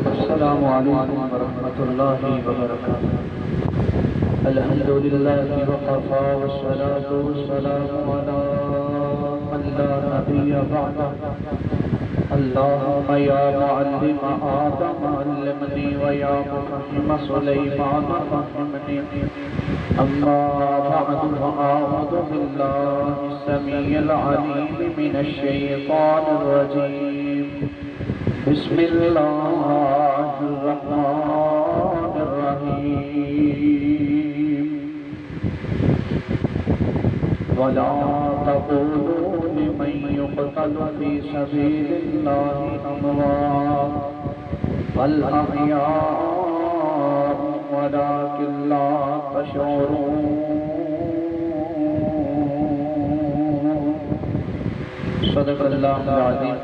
السلام علیکم ورحمۃ اللہ وبرکاتہ۔ الحمد للہ وقفا والصلاة والسلام علی من لا نبی بعدہ۔ اللہم یا معلم آدم علمنی ویا مفہم سلیمان فہمنی۔ اما بعد فاعوذ باللہ السمیع العلیم من الشیطان الرجیم۔ بسم اللہ الرحمن الرحیم۔ ولا تقولوا لمن يقتل في سبيل الله أموات بل أحياء ولكن لا تشعرون۔ صدق اللہ العظیم۔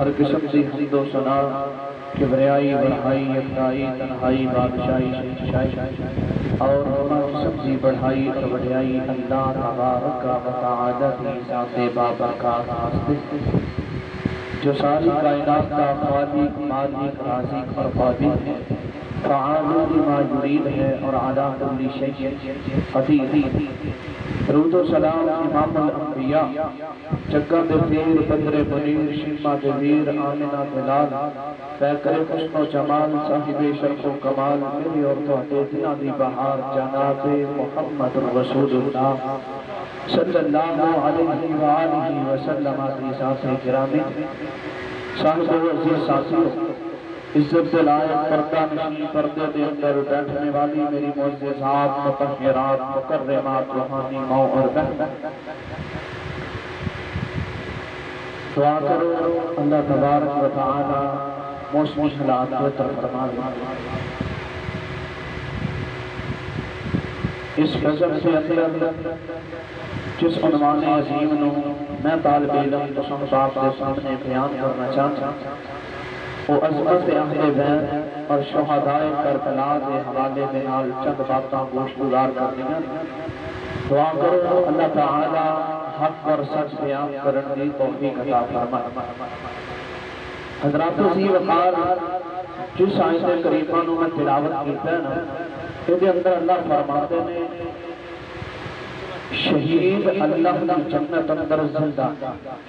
ہر قسم کی حمد و ثنا، کبریائی، بڑھائی، یکتائی، تنہائی، بادشاہی، شہنشاہی اور ہر قسم کی بڑھائی اور بڑھائی اللہ تبارک و تعالی کی ذات بابرکات واسطے جو ساری کائنات کا خالق، مالک، رازق اور قادر ہے، فعال لما یرید ہے اور علی کل شیء قدیر۔ درود و سلام امام الانبیاء، جگہ دے پیر، بدر منیر، شیما دے ویر، آمنہ دلال، پیکر حسن و جمال، صاحب شرف و کمال، میری اور تہاڈے دلاں دی بہار جناب محمد رسول اللہ صلی اللہ علیہ وآلہ وسلم کی ذات گرامی۔ صاحب و عزیز ساتھیوں، عزت سے لائق پردہ نشین پردے دے اندر بیٹھنے والی میری معززات، مطہرات، مکرمات، روحانی ماں اور بہن، دعا کرو اللہ تبارک و تعالی موسمی حالات بہتر فرما دے۔ اس غزل سے اندر جس عنوان عظیم نو میں طالب علم قسم باپ کے سامنے بیان کرنا چاہتا ہوں، وہ عظمت اہل بیت اور شہدائے کربلا کے حوالے میں نال چند باتاں گوش گزار کر دیا۔ دعا کرو اللہ تعالی حق اور سچ بیان کرن دی توفیق عطا فرمائے۔ حضرات عزیز وقار، جس آیت کریمہ نو میں تلاوت کیتا ہے نا، اس اندر اللہ فرماتے ہیں شہید اللہ کی جنت اندر زندہ،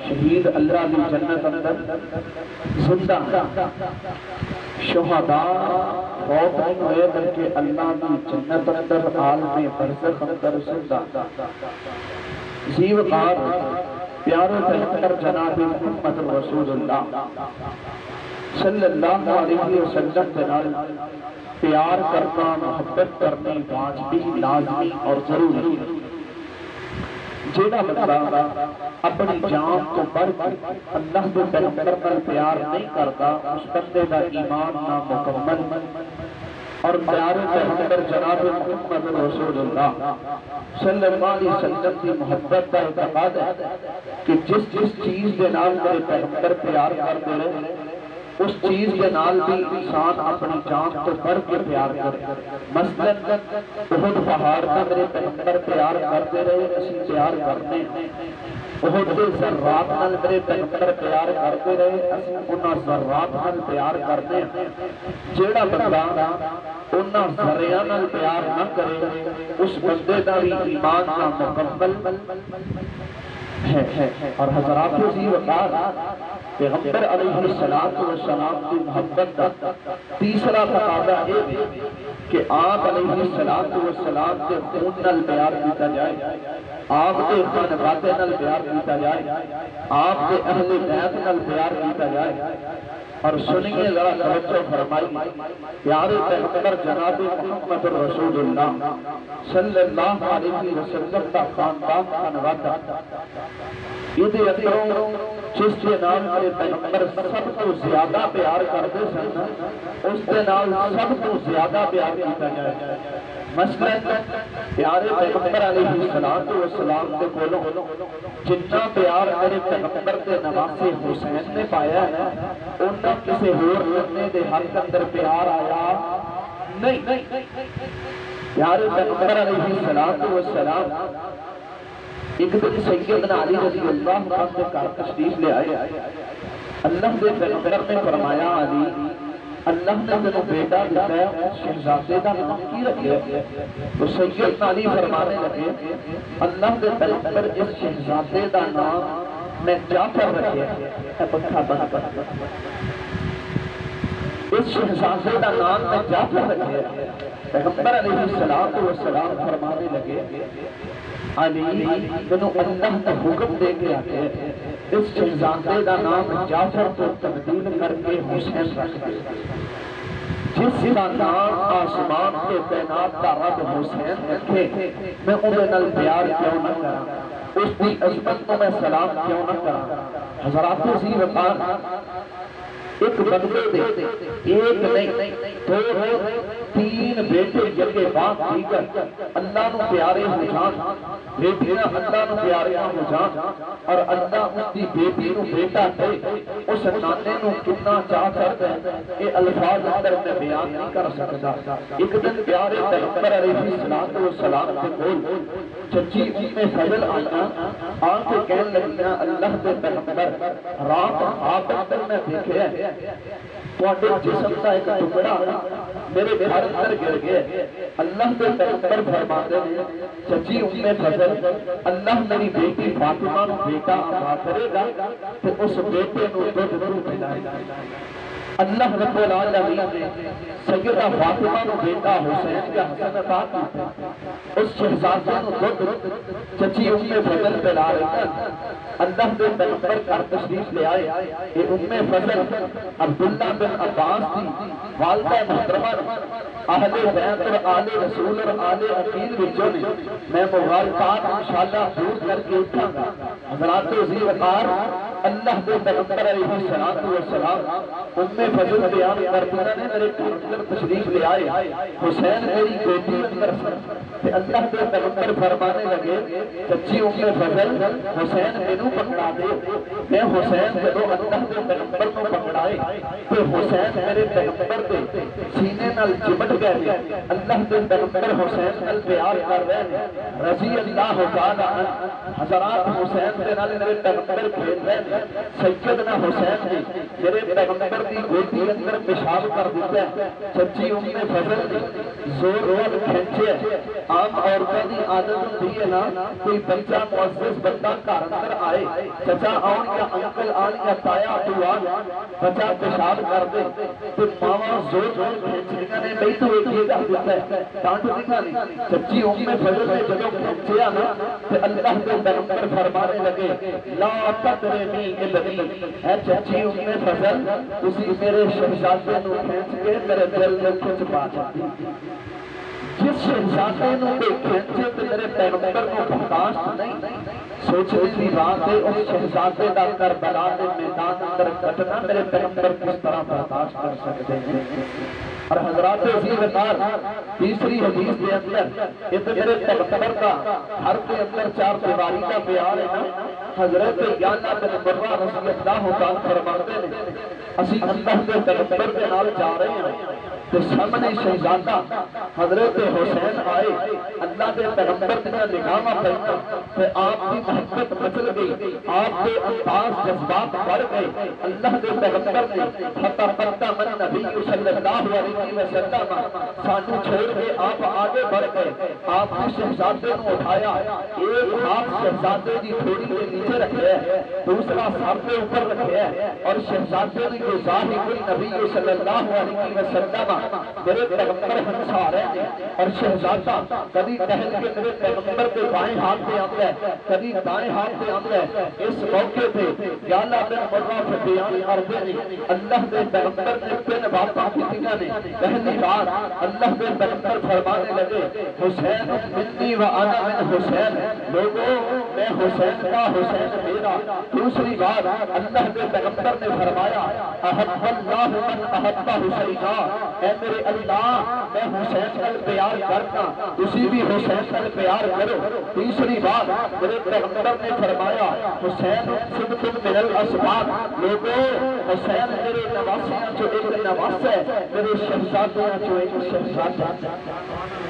شہید اللہ کی جنت اندر زندہ، شہداء فوت نہیں ہوئے بلکہ اللہ کی جنت اندر عالم برزخ اندر زندہ۔ ذی وقار پیارے پیغمبر جناب محمد رسول اللہ صلی اللہ علیہ وسلم کے نال پیار کرنا، محبت کرنی واجبی، لازمی اور ضروری ہے۔ جیڑا بندہ اپنی جان کو بڑھ کر اللہ کے پیغمبر پر پیار نہیں کرتا، اس بندے کا ایمان نامکمل اور پیارے پیغمبر جناب محمد رسول اللہ صلی اللہ علیہ وسلم کی محبت کا اعتقاد ہے کہ جس چیز کے نال میرے پیغمبر پیار کرتے رہے، اس چیز کے نال بھی انسان اپنی جان تو بڑھ کے پیار کرے۔ مثلا احد پہاڑ کا میرے پیغمبر پیار کرتے رہے، اسی پیار کرتے ہیں۔ احد کے ذرات نال میرے پیغمبر پیار کرتے رہے، اسی انہاں ذرات نال پیار کرتے ہیں۔ جیڑا بندہ انہاں ذریعہ نال پیار نہ کرے، اس بندے دا بھی ایمان نامکمل ہے۔ اور حضرات عزیز وقار، پیغمبر علیہ السلام کی محبت کا تیسرا تقاضا ہے کہ آپ علیہ السلام کے خون نال پیار کیتا جائے، آپ کے خانوادے نال پیار کیتا جائے، آپ کے اہل بیت نال پیار کیتا جائے۔ اور سنیے ذرا توجہ فرمائی، پیارے پیغمبر جناب محمد رسول اللہ صلی اللہ علیہ وسلم کا خاندان خانوادہ، یہ اندروں جس کے نام میرے پیغمبر سب کو زیادہ پیار کرتے سن، اس کے نام سب کو زیادہ پیار کیتا جائے۔ مثلا پیارے پیغمبر علیہ السلام کے کولوں جتنا پیار میرے پیغمبر کے نواسے حسین نے پایا ہے، انہاں کسی اور لڑنے دے حق اندر پیار آیا نہیں۔ پیارے پیغمبر علیہ السلام ایک دن سیدنا علی رضی اللہ عنہ کے گھر تشریف لے آئے۔ اللہ کے پیغمبر نے فرمایا علی اللہ نے تینوں بیٹا دیتا ہے اس شہزادے کا نام کی رکھے؟ تو سید علی فرمانے لگے اللہ کے پیغمبر اس شہزادے کا نام میں جعفر رکھے پکھا بند کر اس شہزادے کا نام میں جعفر رکھے پیغمبر علیہ السلام فرمانے لگے علی تینوں اللہ کا حکم دے کے آتے اس شہزادے کا نام جعفر تو تبدیل کر کے حسین رکھ دے جس کا نام آسمان کے تعینات کا رب حسین رکھے میں انہیں نل پیار کیوں نہ کرا اس کی عظمت کو میں سلام کیوں نہ کرا حضرات سی وقار ایک بندے دے ایک نہیں دو تین بیٹے جگہ باپ دیگر اللہ نو پیارے ہو جان بیٹیاں اللہ نو پیارے ہو جان اور اللہ اس کی بیٹی نو بیٹا دے اس نانے نو کتنا چاہ کرتا ہے یہ الفاظ اندر میں بیان نہیں کر سکتا ایک دن پیارے پیغمبر علیہ السلام کے بول چچی ام فضل آنا آن کے کہنے لگیاں اللہ کے پیغمبر رات آپ اندر میں دیکھے ہیں توڑے جسم کا ایک ٹکڑا میرے گھر اندر گر گئے اللہ کے پیغمبر فرماتے ہیں چچی ام فضل اللہ میری بیٹی فاطمہ نو بیٹا عطا کرے گا تو اس بیٹے نو دودھ پلائے گا اللہ رب العالمین نے سیدہ فاطمہ نو بیٹا حسین کا حسن عطا کیا اس شہزادے نو دودھ چچی ام فضل پلا رہے ہیں اللہ کے پیغمبر کر تشریف لے آئے یہ ام فضل عبداللہ بن عباس کی والدہ محترمہ اہل بیت اور آل رسول اور آل عقیل بچوں نے میں مغالطات انشاءاللہ دور کر کے اٹھا گا حضرات عزیز وقار اللہ کے پیغمبر علیہ السلام ام فضل بیان کرتے نے میرے گھر تشریف لے آئے حسین میری بیٹی اندر سے اللہ کے پیغمبر فرمانے لگے چچی ام فضل حسین مینوں پکڑا دے میں حسین جدو اللہ کے پیغمبر کو پکڑائے تو حسین میرے پیغمبر کے سینے نال چمٹ گئے اللہ کے پیغمبر حسین نال پیار کر رہے ہیں رضی اللہ تعالی عنہ حضرات حسین کے نال میرے پیغمبر کھیل رہے ہیں سیدنا حسین نے میرے پیغمبر کی گودی اندر پیشاب کر دیتا ہے چچی ام فضل نے زور زور کھینچے عام عورتوں کی عادت ہوتی ہے نا کوئی بچہ معزز بندہ گھر اندر آئے چچا آن یا انکل آن یا تایا ابو آن بچہ پیشاب کر دے تو ماما زور زور کھینچ نے نہیں تو ایک یہ کر دیتا ہے ڈانٹ دکھا نہیں چچی ام فضل نے جب کھینچیا نا تو اللہ کے پیغمبر فرمانے لگے لا تقربی ابنی اے چچی ام فضل اسی میرے شہزادے نو کھینچ کے میرے دل میں کچھ پا جاتی جس شہزادے نو کوئی کھینچے تو میرے پیغمبر کو برداشت نہیں سوچنے کی بات ہے اس شہزادے کا کربلا کے میدان اندر کٹنا میرے پیغمبر کس طرح برداشت کر سکتے ہیں اور حضرات اسی وقار تیسری حدیث کے اندر یہ تو میرے پیغمبر کا ہر کے اندر چار دیواری کا پیار ہے نا حضرت یعلا بن مرہ رضی اللہ تعالیٰ فرماتے ہیں اسی اللہ کے پیغمبر کے نال جا رہے ہیں تو سامنے شہزادہ حضرت حسین آئے اللہ کے پیغمبر نے نگاہ پہنا کہ آپ کی محبت مچل گئی آپ کے انداز جذبات بڑھ گئے اللہ کے پیغمبر نے فتح من نبی صلی اللہ علیہ وسلم سانو چھوڑ کے آپ آگے بڑھ گئے آپ نے شہزادے کو اٹھایا ایک ہاتھ شہزادے کی تھوڑی کے نیچے رکھے ہے دوسرا سر کے اوپر رکھے ہے اور شہزادے نے جو ظاہر نبی صلی اللہ علیہ وسلم میرے پیغمبر ہنسا رہے ہیں اور شہزادہ کبھی ٹہل کے میرے پیغمبر کے بائیں ہاتھ پہ آتا ہے کبھی دائیں ہاتھ پہ آتا ہے اس موقع پہ یعلا بن مرہ بیان کرتے ہیں اللہ کے پیغمبر نے تین باتیں کی نے پہلی بات اللہ کے پیغمبر فرمانے لگے حسین منی و انا من حسین لوگوں میں حسین کا حسین میرا دوسری بات اللہ کے پیغمبر نے فرمایا احب اللہ من احب حسینا اے میرے اللہ میں حسین کا پیار کرتا اسی بھی حسین کا پیار کرو تیسری بات میرے پیغمبر نے فرمایا حسین صبت من الاسباب لوگوں حسین میرے نواسیاں جو ایک نواس ہے میرے شہزادوں جو ایک شہزادہ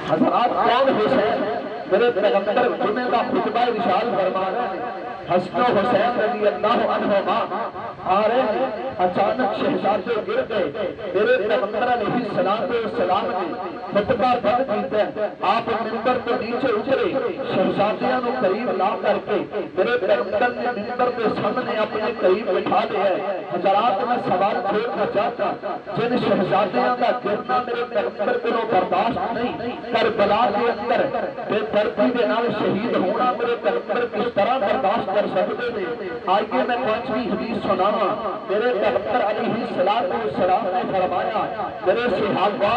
حضرات کون حسین میرے پیغمبر جمعہ کا خطبہ ارشاد فرما رہے ہیں حسن و حسین رضی اللہ عنہما آ رہے ہیں، اچانک شہزادے گر گئے، میرے پیغمبر علیہ السلام نے خطبہ بند کیتا ہے، آپ منبر کے نیچے اترے، شہزادیاں نو قریب لا کر کے میرے پیغمبر نے منبر کے سامنے اپنے قریب بٹھا لیا ہے۔ حضرات میں سوال چھوڑنا چاہتا، جن شہزادیاں کا گرنا میرے پیغمبر کو برداشت نہیں، کربلا کے اندر بے دردی کے نال شہید ہونا میرے پیغمبر کس طرح برداشت کر سکتے تھے؟ آئیے میں 5ویں حدیث سنانا۔ میرے پیغمبر علیہ السلام نے فرمایا، میرے صحابہ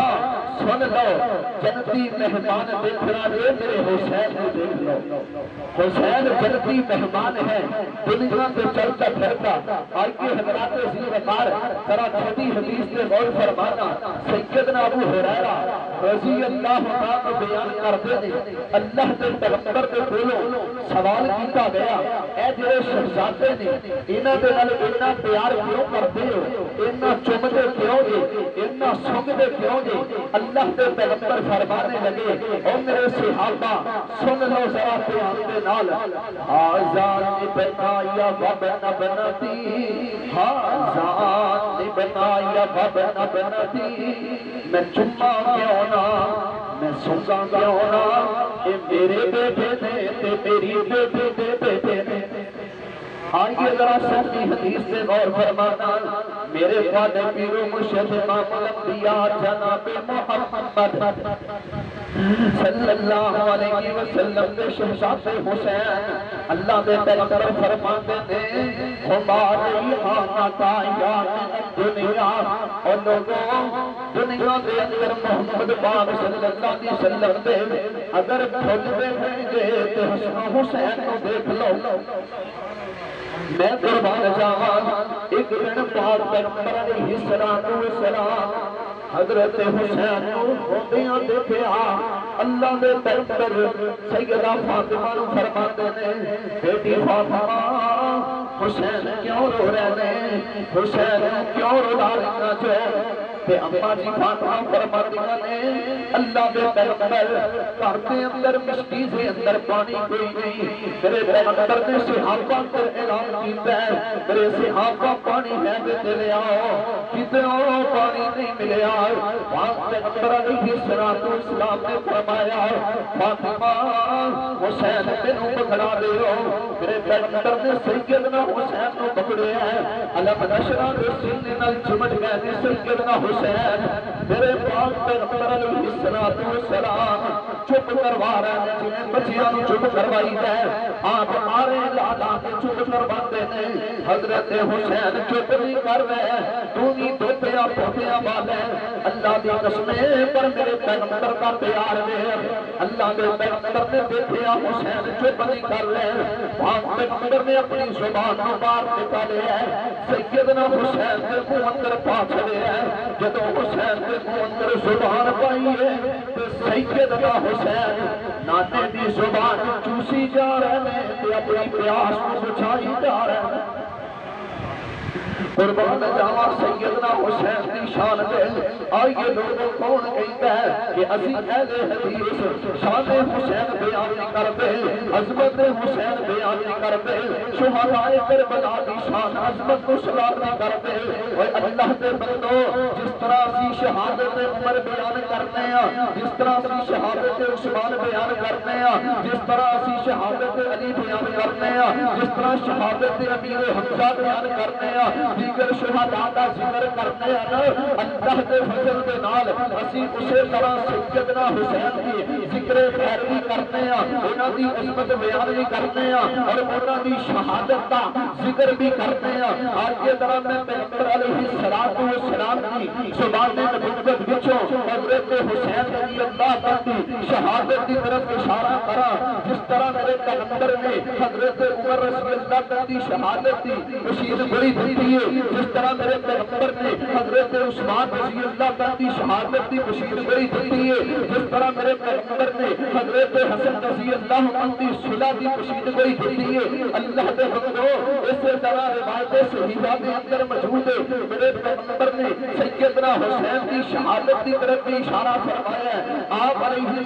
سن لو، جنتی مہمان دیکھنا ہے، میرے حسین کو دیکھ لو۔ حسین جنتی مہمان ہے، دنیا سے چلتا پھرتا۔ آئیے حضرات عزیز وقار ذرا چھوٹی حدیث سے غور فرمانا۔ سیدنا ابو ہریرہ رضی اللہ عنہ بیان کرتے ہیں، اللہ کے پیغمبر کے کولوں سوال کیتا گیا، اے جڑے شہزادے نے انہاں دے نال اتنا پیار کیوں کرتے ہو، اتنا چومتے کیوں جے، اتنا سونگتے کیوں جے؟ اللہ کے پیغمبر فرمانے لگے، او میرے صحابہ سن لو ذرا پیار دے نال، آزان بنایا وابن بنتی، آزان بنایا وابن بنتی، میں چمہ کیوں نہ، میں سنگا کیوں نہ، اے میرے بیٹے نے تے میری بیٹے دے بیٹے نے۔ آئیے ذرا سچی حدیث سے غور فرمانا۔ میرے خواجہ پیر و مرشد امام الانبیاء جناب محمد صلی اللہ علیہ وسلم کے شہزادے حسین اللہ دے پیغمبر فرماتے ہیں، ہماری آمتایات دنیا، اور لوگوں دنیا دے اندر محمد پاک صلی اللہ علیہ وسلم دے اگر بھول دے گے تو حسن حسین کو دیکھ لو۔ میں قربان جاواں، ایک دن پاک پیغمبر علیہ السلام حضرت حسین کو ہوندیاں دیکھیا، اللہ دے پیغمبر سیدہ فاطمہ نو فرماتے نے، بیٹی فاطمہ حسین کیوں رو رہے ہیں، حسین کیوں رلا رہا جو؟ تے اماں جی فاطمہ فرماتی نے، اللہ دے پیغمبر گھر کے اندر مشکی سے اندر پانی کوئی نہیں، میرے پیغمبر نے صحابہ کو اعلان کیتا ہے، میرے صحابہ پانی ہے دے لے آؤ، کتے اور پانی نہیں ملیا۔ پاک پیغمبر علیہ السلام نے فرمایا، فاطمہ حسین تینوں پکڑا دے ہو، میرے پیغمبر نے سیدنا حسین کو پکڑے ہیں، علم نشرہ کے سینے نال چمٹ گئے سیدنا حسین، میرے پاک پیغمبر علیہ السلام چپ کروا رہے ہیں، جنہیں بچیاں چپ کروائی ہے، آپ آرے لالا کے چپ کرواتے ہیں، حضرت حسین چپ نہیں کر رہے، دونی دوتیاں پوتیاں والے، اللہ دی قسمیں پر میرے پیغمبر کا پیار ہے، اللہ کے پیغمبر نے دیکھیا حسین چپ نہیں کر رہے، پاک پیغمبر نے اپنی زبان باہر نکالے ہیں، سیدنا حسین کے منہ اندر پا چلے ہیں، جدو حسین کے منہ اندر زبان پائی ہے، تو سیدنا حسین نانے دی زبان چوسی جا رہے ہیں، تو اپنی پیاس کو بچھائی جا رہے ہیں۔ قربان جاواں سیدنا حسین دی شان دے، آئیے لوگوں کون کہتا ہے کہ ازی اہل حدیث شان حسین بیان نہیں کرتے، عظمت حسین بیان نہیں کرتے، شہداء کربلا دی شان عظمت کو سلام نہیں کرتے۔ اور اللہ کے بندو، جس طرح سی شہادت عمر بیان کرتے ہیں، جس طرح سی شہادت عثمان بیان کرتے ہیں، جس طرح سی شہادت علی بیان کرتے ہیں، جس طرح شہادت امیر حمزہ بیان کرتے ہیں، دیگر شہداء کا ذکر کرتے ہیں، اللہ کے فضل کے نال اسی اسے طرح سیدنا حسین کی ذکر خیر بھی کرتے ہیں، انہاں دی عظمت بیان بھی کرتے ہیں، اور انہاں دی شہادت کا ذکر بھی کرتے ہیں۔ آج کے طرح میں پیغمبر علیہ السلام کی زبان نبوت وچوں حضرت حسین رضی اللہ عنہ کی شہادت کی طرف اشارہ کرا، جس طرح میرے پیغمبر نے حضرت عمر رضی اللہ عنہ کی شہادت کی بشیر بڑی دیتی ہے، جس طرح میرے پیغمبر نے حضرت عثمان رضی اللہ عنہ کی شہادت کی بشیر بڑی دیتی ہے، جس طرح میرے پیغمبر پیغمبر نے حضرت حسن رضی اللہ عنہ کی صلح کی کشیدگی کی ہے اللہ دے بندو اس طرح روایت صحیحہ کے اندر موجود ہے میرے پیغمبر نے سیدنا حسین کی شہادت کی طرف بھی اشارہ فرمایا ہے آپ علیہ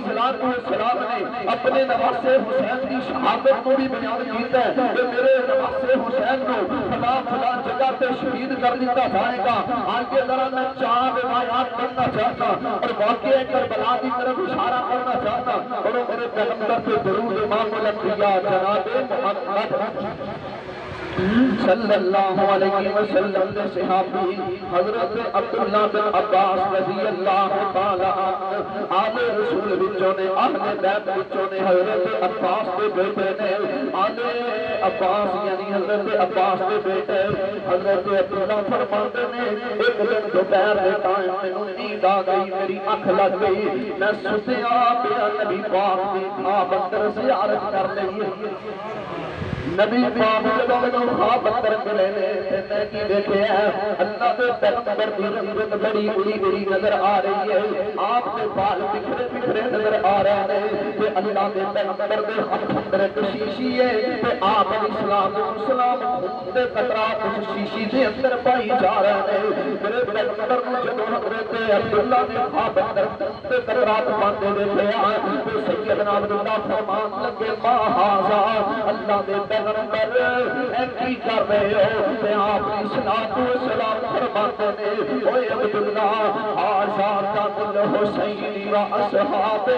السلام نے اپنے نواسے حسین کی شہادت کو بھی بیان کیتا ہے کہ میرے نواسے حسین کو فلاں جگہ پہ شہید کر دیتا جائے گا آگے ذرا میں چار روایات کرنا چاہتا اور واقعہ کربلا کی طرف اشارہ کرنا چاہتا اور میرے پیغمبر سے درود امام الانبیاء جناب محمد صلی اللہ علیہ وسلم کے صحابی حضرت عبداللہ بن عباس رضی اللہ تعالیٰ آل رسول بچوں نے اہل بیت بچوں نے حضرت عباس کے بیٹے نے آل عباس یعنی حضرت عباس کے بیٹے حضرت عبداللہ فرماتے نے ایک دن دوپہر کے ٹائم میں نیند آ گئی میری آنکھ لگ گئی میں ستیا پیا نبی پاک کی آپ اندر زیارت کر لئی نبی پاک جب میں خواب اندر ملے نے میں کی دیکھے ہیں اللہ کے پیغمبر کی رنگت بڑی بڑی نظر آ رہی ہے آپ کے بال بکھرے نظر آ رہے ہیں کہ اللہ کے پیغمبر کے ہاتھ اندر ایک شیشی ہے کہ آپ السلام خون کے قطرات اس شیشی کے اندر پائی جا رہے ہیں میرے پیغمبر کو جب حضرت عبداللہ نے خواب اندر خون کے قطرات باندھے دیکھے ہیں تو سیدنا عبداللہ فرمان لگے ما ھذا اللہ کے پیغمبر کی کر رہے ہو کہ آپ کی صلاۃ و سلام فرماتے ہیں اوے عبداللہ ھذا دم الحسین و اصحابہ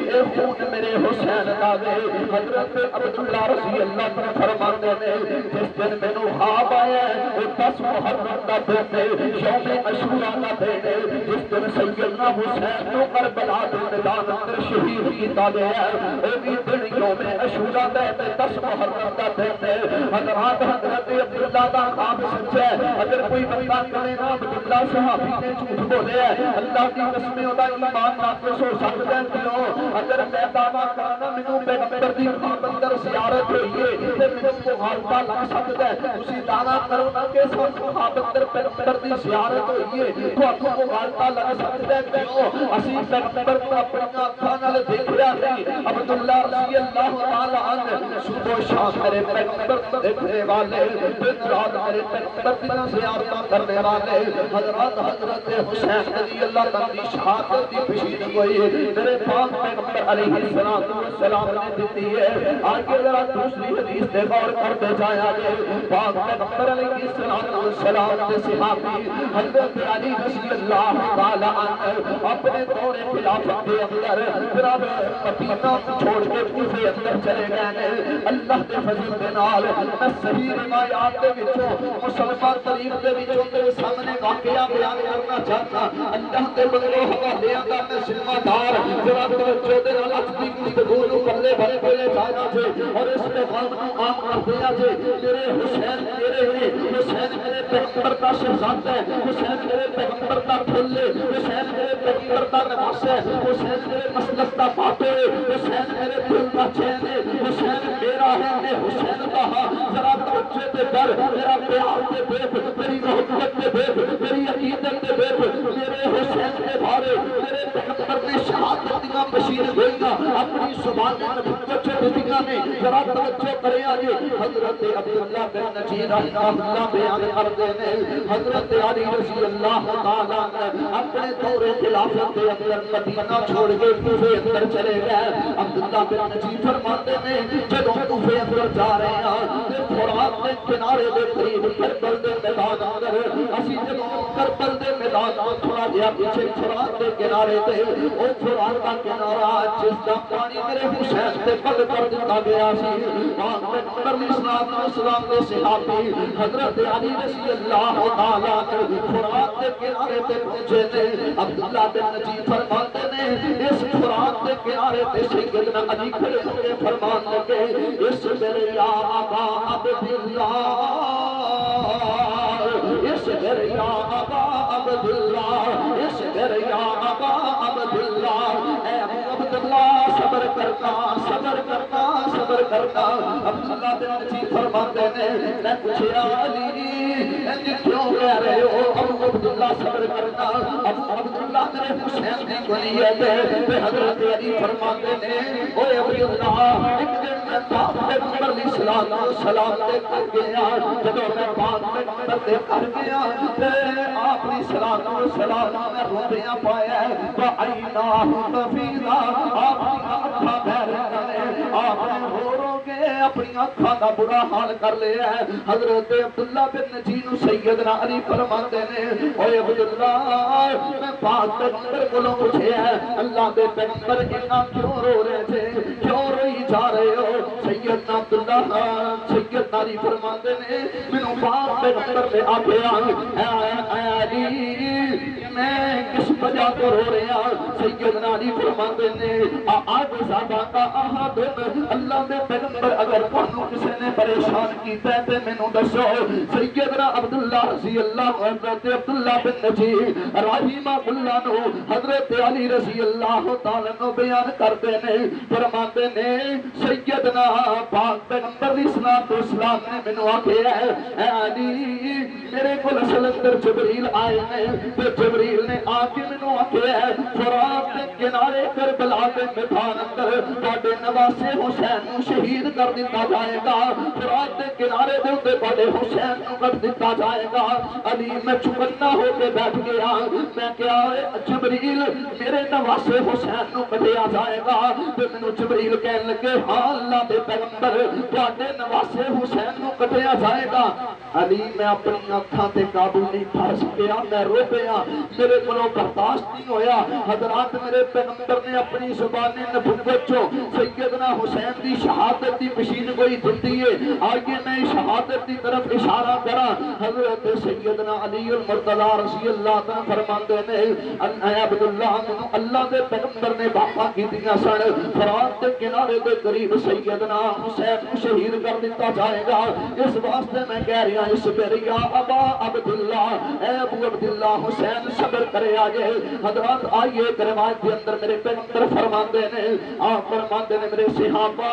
اے خون میرے حسین کا دے حضرت عبداللہ رضی اللہ عنہ فرماتے ہیں جس دن میں نے خواب آیا وہ 10 محرم کا دن ہے یوم عاشوراء کا دن ہے جس دن سیدنا حسین کو کربلا کے میدان اندر شہید کیتا گیا ہے وہ بھی دن یوم عاشوراء کا 10 محرم کا دن ہے حضرات حضرت عبداللہ کا خواب سچ ہے اگر کوئی بندہ کہے نا عبداللہ صحابی نے جھوٹ بولے ہے اللہ کی قسم ہوتا ایمان ناقص ہو سکتا ہے کیوں اگر میں دعویٰ کرنا مینوں پیغمبر دی خواب اندر زیارت ہوئی ہے تے مینوں مغالطہ لگ سکتا ہے تسی دعویٰ کرو نا کہ سانوں خواب اندر پیغمبر دی زیارت ہوئی ہے تھانوں مغالطہ لگ سکتا ہے کیوں اسی پیغمبر کو اپنی آنکھاں نال دیکھیا نہیں عبداللہ رضی اللہ تعالی عنہ صبح و شام میرے پیغمبر کو دیکھنے والے دن رات میرے پیغمبر کی زیارت کرنے والے حضرت حسین رضی اللہ تعالی شہادت کی بشیر ہوئی میرے پاک پیغمبر علیہ السلام نے دیتی ہے آگے ذرا دوسری حدیث پہ غور کرتے جائیں آگے پاک پیغمبر علیہ السلام کے صحابی حضرت علی رضی اللہ تعالی عنہ اپنے دور خلافت کے اندر پھر اب مدینہ چھوڑ کے کوفے اندر چلے گئے اللہ کے فضل کے نال میں صحیح روایات کے وچوں مسلمان تاریخ کے وچوں تیرے سامنے واقعہ بیان کرنا چاہتا اللہ کے بندے حوالے دا میں ذمہ دار ذرا توجہ دے نال اج دی گفتگو نوں پلے بھرے بولے جانا جے اور اس پیغام کو عام کر دیا جے میرے حسین تیرے ہیں حسین میرے پیغمبر کا شہزادہ ہے حسین میرے پیغمبر کا پھول ہے حسین میرے پیغمبر کا نواسہ ہے حسین میرے مسلک کا فاتح ہے حسین میرے دل کا چین ہے حسین میرا ہے نے حسین کہا ذرا توجہ دے کر میرا پیار دے دیکھ میری محبت دے دیکھ میری عقیدت دے دیکھ میرے حسین کے بارے میرے پیغمبر نے شہادت دیاں بشیر ہوئیاں اپنی زبان نبوت سے دیاں نے ذرا توجہ کریں آگے حضرت عبداللہ بن نجیر اللہ بیان کرتے ہیں حضرت علی رضی اللہ تعالیٰ اپنے دور خلافت کے اندر مدینہ چھوڑ کے کوفے اندر چلے گئے عبداللہ بن نجیر فرماتے ہیں جب کوفے اندر جا رہے ہیں فرات کے کنارے دے قریب کربل دے میدان اندر اسی جب کربل دے میدان تھوڑا جہا پیچھے فرات کے کنارے تے او فرات کا کنارہ جس کا پانی میرے حسین تے پل کر دیتا گیا سی پاک پیغمبر اسلام کے صحابی حضرت علی رضی اللہ تعالیٰ فرات کے کنارے تے پہنچے نے عبداللہ بن نجیر فرماتے نے اس فرات کے کنارے تے سیدنا علی کھڑے ہو کے فرمان لگے اس میرے یا آقا عبداللہ اس میرے یا آقا عبداللہ اس میرے یا آقا عبداللہ اے عبداللہ صبر کرنا صبر کرنا صبر کرنا عبداللہ بن نجیر فرماتے ہیں میں پوچھا علی کیوں کہہ رہے ہو ابو عبداللہ صبر کرنا ابو عبداللہ میرے حسین دی ولیت تے حضرت علی فرماتے نے اوے عبد اللہ ایک دن میں پاک پیغمبر علیہ الصلوۃ والسلام دے کر گیا جدوں میں پاک پیغمبر دے کر گیا تے آپ نے صلوات و سلام میں رویاں پایا وعیناہ تفیضا آپ کی اکھاں بہ رہی ہیں آپ نے رو رو کے اپنی اکھاں دا برا حال کر لیا ہے حضرت عبداللہ بن نجین سیدنا علی فرماتے نے اوے عبداللہ میں پاک پیغمبر کولوں پوچھیا ہے اللہ دے پیغمبر اتنا کیوں رو رہے تھے کیوں روئی جا رہے ہو سیدنا عبداللہ سیدنا علی فرماتے نے مینوں پاک پیغمبر نے آکھیا اے علی میں کس وجہ کو رو رہا سیدنا علی فرماتے نے آج زیادہ کا احد اللہ دے پیغمبر اگر تانوں کسی نے پریشان کیتا ہے تے مینوں دسو سیدنا عبداللہ رضی اللہ حضرت عبداللہ بن نجیب رحمہ اللہ نو حضرت علی رضی اللہ تعالی نو بیان کرتے نے فرماتے نے سیدنا پاک پیغمبر علیہ الصلوۃ والسلام نے مینوں آکھیا ہے اے علی میرے کول اصل اندر جبریل آئے نے تے جبریل نے آ کے مینوں آکھیا ہے فرات دے کنارے کربلا دے میدان اندر تواڈے نواسے حسین نو شہید کر دتا جائے گا فرات دے کنارے دے اوتے تواڈے حسین نو کر دتا جائے گا علی میں چکنا ہو کے بیٹھ گیا میں کیا جبریل میرے نواسے حسین نو کٹیا جائے گا تے مینوں جبریل کہن لگے ہاں اللہ دے پیغمبر تواڈے نواسے حسین نو کٹیا جائے گا علی میں اپنی اکھاں تے قابو نہیں کر سکیا میں رو پیا میرے کولوں برداشت نہیں ہویا حضرات میرے پیغمبر نے اپنی زبان نبوت چوں سیدنا حسین دی شہادت دی مشین کوئی دتی ہے آگے میں شہادت دی طرف اشارہ کراں حضرت سیدنا علی المرتضی رضی اللہ تعالی فرماندے نے اے عبداللہ مینوں اللہ دے پیغمبر نے باتاں کیتیاں سن فرات دے کنارے دے قریب سیدنا حسین کو شہید کر دتا جائے گا اس واسطے میں کہہ رہا اس پر یا ابا عبداللہ اے ابو عبداللہ حسین صبر کرے آگے حضرات آئیے ایک روایت کے اندر میرے پیغمبر فرماندے نے آپ فرماندے نے میرے صحابہ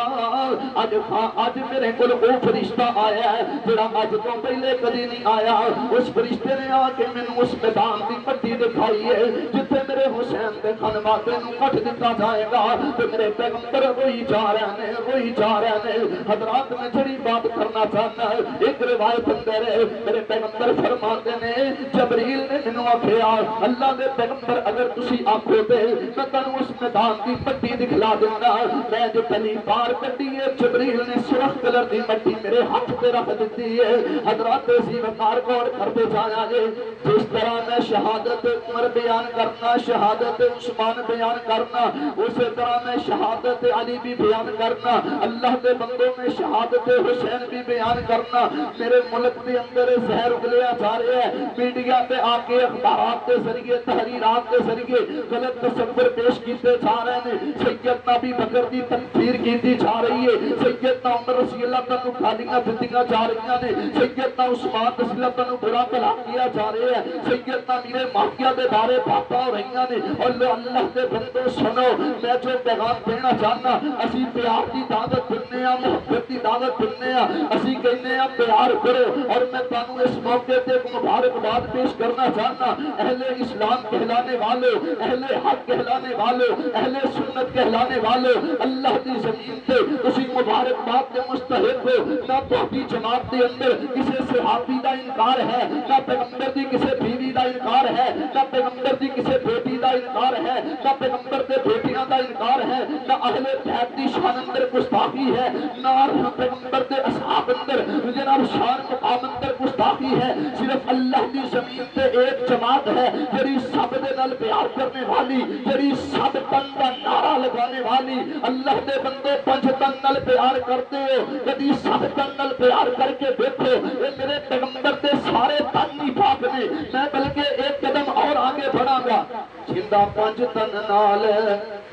آج میرے کل وہ فرشتہ آیا ہے جڑا آج تو پہلے کدی نہیں آیا اس فرشتے نے آ کے مینوں اس میدان دی مٹی دکھائی ہے جتھے میرے حسین دے خانواتے نوں کٹ دتا جائے گا تے میرے پیغمبر روئی جا رہے نے حضرات میں جڑی بات کرنا چاہنا ہے ایک روایت اندر میرے پیغمبر فرماتے نے جبریل نے مینوں آکھیا اللہ دے پیغمبر اگر تسی آکھو تے میں تانوں اس میدان دی مٹی دکھلا دینا میں جو پہلی بار کٹی ہے جبریل نے سرخ کلر دی مٹی میرے ہاتھ پہ رکھ دیتی ہے حضرات اسی وقار غور کرتے جانا جے جس طرح میں شہادت عمر بیان کرنا شہادت عثمان بیان کرنا اسی طرح میں شہادت علی بھی بیان کرنا اللہ دے بندوں میں شہادت حسین بھی بیان کرنا میرے ملک کے اندر زہر اگلیا جا رہے ہیں میڈیا پہ آ کے اخبارات کے ذریعے تحریرات کے ذریعے غلط تصور پیش کیتے جا رہے ہیں سیدنا ابی بکر کی تکفیر کیتی جا رہی ہے سیدنا عمر رضی اللہ تعالیٰ گالیاں دتیاں جا رہی ہیں سیدنا عثمان رضی اللہ تعالیٰ برا بھلا کیا جا رہے ہیں سیدنا میرے مافیا دے بارے باتاں ہو رہی ہیں اور اللہ کے بندو سنو میں جو پیغام دینا چاہنا اسی پیار کی دعوت دننے ہیں محبت کی دعوت دننے ہیں اسی کہنے ہیں پیار کرو اور میں تانوں اس موقع تے مبارکباد پیش کرنا چاہنا اہل اسلام کہلانے والوں اہل حق کہلانے والوں اہل سنت کہلانے والوں اللہ کی زمین تے تسی مبارکباد کے مستحق ہو نہ تہاڈی جماعت دے اندر کسی صحابی دا انکار ہے نہ پیغمبر دی کسی بیوی دا انکار ہے نہ پیغمبر دی کسی بیٹی دا انکار ہے نہ پیغمبر دے بیٹیاں دا انکار ہے نہ اہل بیت دی شان اندر گستاخی ہے نہ پیغمبر دے اصحاب اندر جناب شان مقام اندر گستاخی ہے صرف اللہ دی زمین تے ایک جماعت ہے جڑی سب دے نال پیار کرنے والی جڑی سب تن دا نعرہ لگانے والی اللہ دے بندے پنج تن نال پیار کرتے ہو کدی سب تن نال پیار کر کے دیکھو اے میرے پیغمبر دے سارے تن ہی پاک نے میں بلکہ ایک قدم اور آگے بڑھاں گا جندا پنج تن نال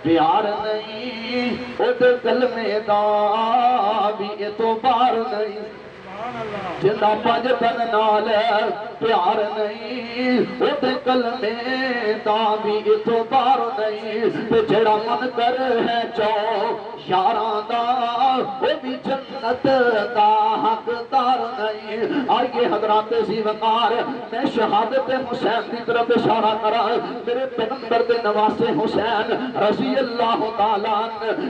پیار نہیں او دے کلمے دا بھی اعتبار نہیں جندا پنج تن نال پیار نہیں او تے کلمے دا بھی اتوں بار نہیں تے جڑا من کر ہے چو یاراں دا او بھی جنت دا حقدار نہیں۔ آئیے حضرات زیوکار میں شہادت حسین کی طرف اشارہ کرا، میرے پیغمبر دے نواسے حسین رضی اللہ تعالیٰ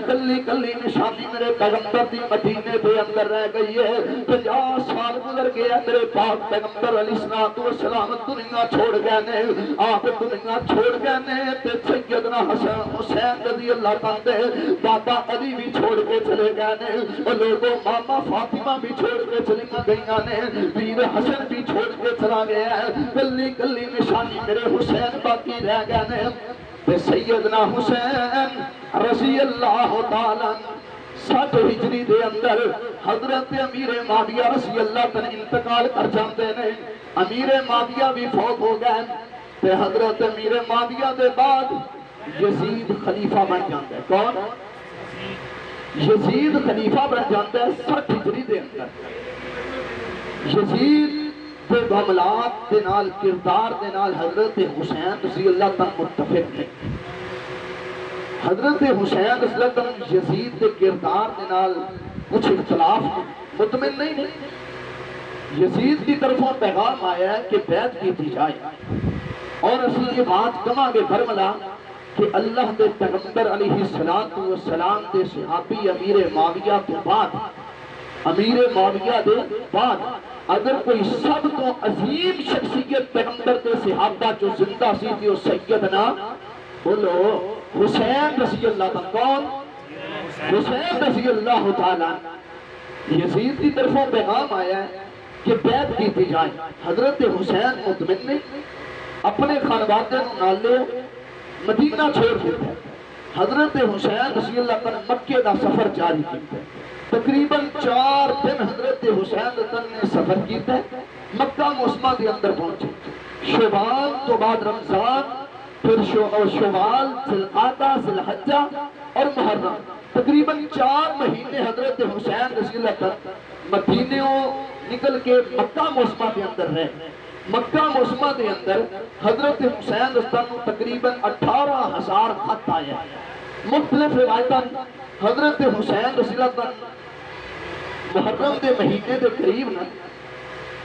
کلی کلی نشانی میرے پیغمبر دی مدینے دے اندر رہ گئی ہے۔ 50 سال گزر گیا میرے پاک پیغمبر علیہ السلام دنیا چھوڑ گئے نے، آپ دنیا چھوڑ گئے نے تے سیدنا حسین رضی اللہ تعالیٰ دادا علی بھی چھوڑ کے چلے گئے نے، اور لوگوں ماما فاطمہ بھی چھوڑ کے چلی گئیاں نے، ویر حسن بھی چھوڑ کے چلا گیا ہے، کلی کلی نشانی میرے حسین باقی رہ گئے نے۔ تے سیدنا حسین رضی اللہ تعالیٰ 60 ہجری دے اندر حضرت امیر معاویہ رضی اللہ تعالیٰ انتقال کر جاندے نے، امیر معاویہ بھی فوت ہو گئے تے حضرت امیر معاویہ دے بعد یزید خلیفہ بن جاندے۔ کون؟ یزید خلیفہ بن جاندے 60 ہجری دے اندر۔ یزید دے معاملات دے نال کردار دے نال حضرت حسین رضی اللہ تعالیٰ متفق تھے۔ حضرت حسین رضی اللہ تعالیٰ یزید دے کردار دے نال کچھ اختلاف مطمئن نہیں۔ یزید کی طرفوں پیغام آیا ہے کہ بیعت کی جائے، اور اسی یہ بات کہاں گے برملا کہ اللہ دے پیغمبر علیہ السلام دے صحابی امیر معاویہ کے بعد، امیر معاویہ دے بعد اگر کوئی سب تو عظیم شخصیت پیغمبر دے صحابہ جو زندہ سی تھی وہ سیدنا بولو حسین رضی اللہ تعالیٰ۔ کون؟ حسین رضی اللہ تعالیٰ۔ یزید کی طرفوں پیغام آیا ہے کہ بیعت کی جائے، حضرت حسین مطمئن نے اپنے خانوادے نالے مدینہ چھوڑ دیتا ہے۔ حضرت حسین رضی اللہ تعالیٰ مکے دا سفر جاری کیتا ہے، تقریباً 4 دن حضرت حسین نے سفر کیتا ہے، مکہ معظمہ دے اندر پہنچے۔ شوال تو بعد رمضان، پھر شوال، ذوالقعدہ، ذوالحجہ اور محرم، تقریباً 4 مہینے حضرت حسین رضی اللہ تعالیٰ مدینوں نکل کے مکہ معظمہ دے اندر رہے۔ مکہ معظمہ دے اندر حضرت حسین رضی اللہ تعالیٰ تقریباً 18,000 خط آیا۔ مختلف روایتاً حضرت حسین رضی اللہ تعالیٰ محرم دے مہینے دے قریب نا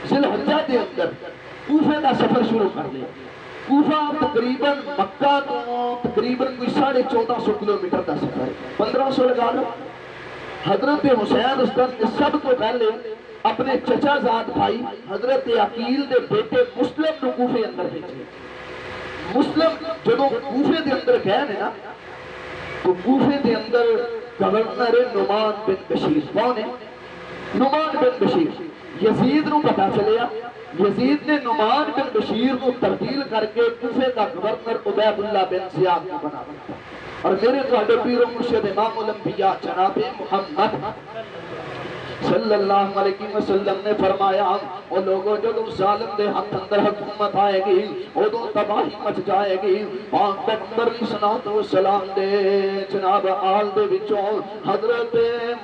ذوالحجہ دے اندر کوفے کا سفر شروع کر لیا۔ کوفہ تقریباً مکہ تو تقریباً کوئی 1450 کلومیٹر کا سفر ہے، 1500 لگا لو۔ حضرت حسین رضی اللہ نے سب کو پہلے اپنے چچا زاد بھائی حضرت عقیل دے بیٹے مسلم نو کوفے اندر بھیجے۔ مسلم جدو کوفے دے اندر گئے نا تو کوفے دے اندر گورنر نعمان بن بشیر، کون ہے؟ نعمان بن بشیر۔ یزید نو پتا چلیا، یزید نے نعمان بن بشیر کو تبدیل کر کے کوفے کا گورنر عبید اللہ بن زیاد کو بنا دیا۔ اور میرے تو پیر و مرشد امام الانبیاء جناب محمد صلی اللہ علیہ وسلم نے فرمایا او لوگوں جدو ظالم دے ہاتھ اندر حکومت آئے گی ادو تباہی مچ جائے گی۔ پاک پیغمبر علیہ السلام دے جناب آل دے وچوں حضرت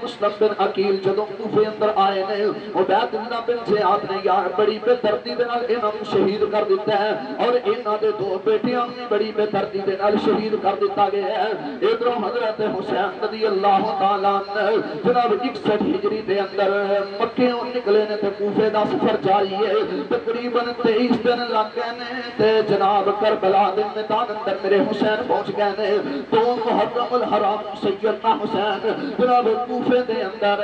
مسلم بن عقیل جدو کوفے اندر آئے نے عبید اللہ بن زیاد نے یار بڑی بے دردی دے نال انہاں نوں شہید کر دیتا ہے، اور انہاں دے 2 بیٹیاں بھی بڑی بے دردی دے نال شہید کر دیتا گیا ہے۔ ادھروں حضرت حسین رضی اللہ تعالیٰ عنہ جناب 61 ہجری دے اندر مکے نکلے نے تے کوفے دا سفر جاری ہے، تقریباً 23 دن لگ گئے نے تے جناب کربلا دے میدان اندر میرے حسین پہنچ گئے نے۔ 2 محرم الحرام سیدنا حسین جناب کوفے دے اندر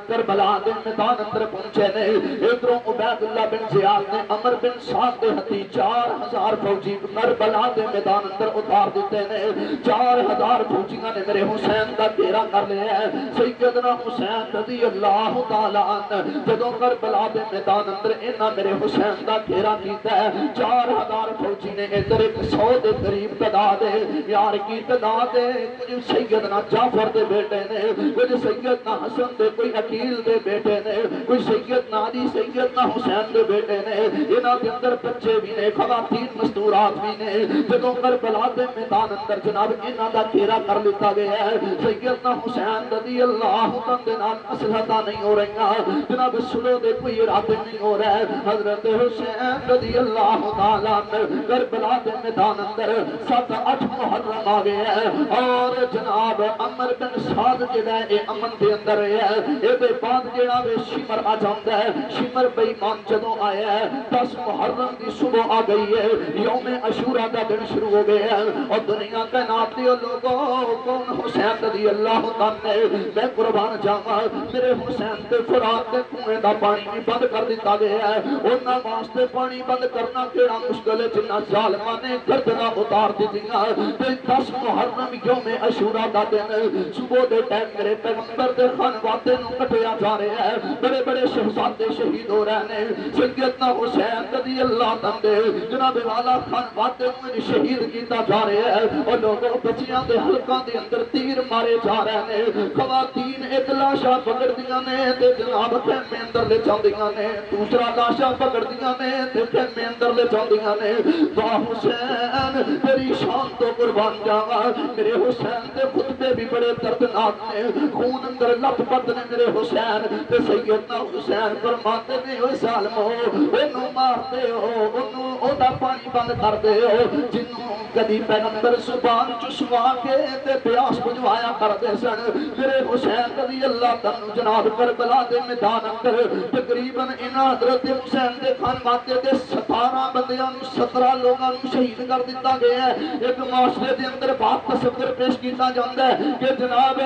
کربلا دے میدان اندر پہنچے نے۔ ادھروں عبید اللہ بن زیاد نے عمر بن سعد دے ہتھی 4000 فوجی کربلا دے میدان اندر اتار دیتے نے۔ 4000 فوجیاں نے میرے حسین کا گھیرا کر لیا ہے۔ سیدنا حسین رضی اللہ تعالیٰ عنہ جدوں کربلا دے میدان اندر انہاں میرے حسین دا گھیرا کیتا ہے، 4000 فوجی نے ادھر 100 دے قریب تعداد ہے، یار کی تعداد ہے۔ کچھ سیدنا جعفر دے بیٹے نے، کچھ سیدنا حسن دے، کوئی عقیل دے بیٹے نے، کوئی سیدنا علی سیدنا حسین دے بیٹے نے، انہاں دے اندر بچے بھی نے، خواتین مستورات بھی نے۔ جدوں کربلا دے میدان اندر جناب انہاں دا گھیرا کر لیتا گیا ہے، سیدنا حسین رضی اللہ عنہ دے نال مصلحتاں نہیں ہو رہی، جناب سلو دے کوئی ارادے نہیں ہو رہے۔ حضرت حسین رضی اللہ تعالیٰ عنہ کربلا دے میدان اندر 7-8 محرم آ گئے ہیں، اور جناب عمر بن سعد جڑا ہے امن دے اندر ہے، اے دے بعد جڑا وے شمر آ جاندا ہے۔ شمر بے ایمان جدوں آیا ہے 10 محرم دی صبح آ گئی ہے، یوم عاشورہ دا دن شروع ہو گیا ہے، اور دنیا کائنات دے لوگوں کون حسین رضی اللہ عنہ میں قربان جاواں، میرے حسین تے فرات دے کنویں دا پانی بھی بند کر دیتا گیا ہے۔ انہاں واسطے پانی بند کرنا کیڑا مشکل ہے، جنہ ظالماں نے گردناں اتار دتیاں۔ تے 10 محرم یوم عاشورہ دا دن صبح دے ٹائم میرے پیغمبر دے خانوادے نوں کٹیا جا رہا ہے، بڑے بڑے شہزادے شہید ہو رہے ہیں۔ سیدنا حسین رضی اللہ عنہ جناب والا خانوادے نوں شہید کیتا جا رہا ہے، اور لوگوں بچیاں دے حلقاں دے اندر تیر مارے جا رہے ہیں۔ خواتین ایک لاشاں پکڑدیاں نے تے جناب خیمے اندر لے جاندیاں نے، دوسرا لاشاں پکڑدیاں نے تے خیمے اندر لے جاندیاں نے۔ تو حسین تیری شان تو قربان جاواں، میرے حسین دے خطبے بھی بڑے دردناک نے، خون اندر لت پت نے میرے حسین تے سیدنا حسین فرماتے نے اوے ظالمو اینوں مارتے ہو، انوں او دا پانی بند کر دے ہو، جنوں کدی پیغمبر زبان چسوا کے تے پیاس بجھوایا کرتے سن۔ میرے حسین رضی اللہ عنہ جناب کربلا دے میدان اندر تقریباً انہاں حضرت حسین دے خانوادے دے 17 بندیاں 17 لوگاں نوں شہید کر دتا گیا ہے۔ ایک معاشرے دے اندر بات تصور پیش کیتا جاندا ہے کہ جناب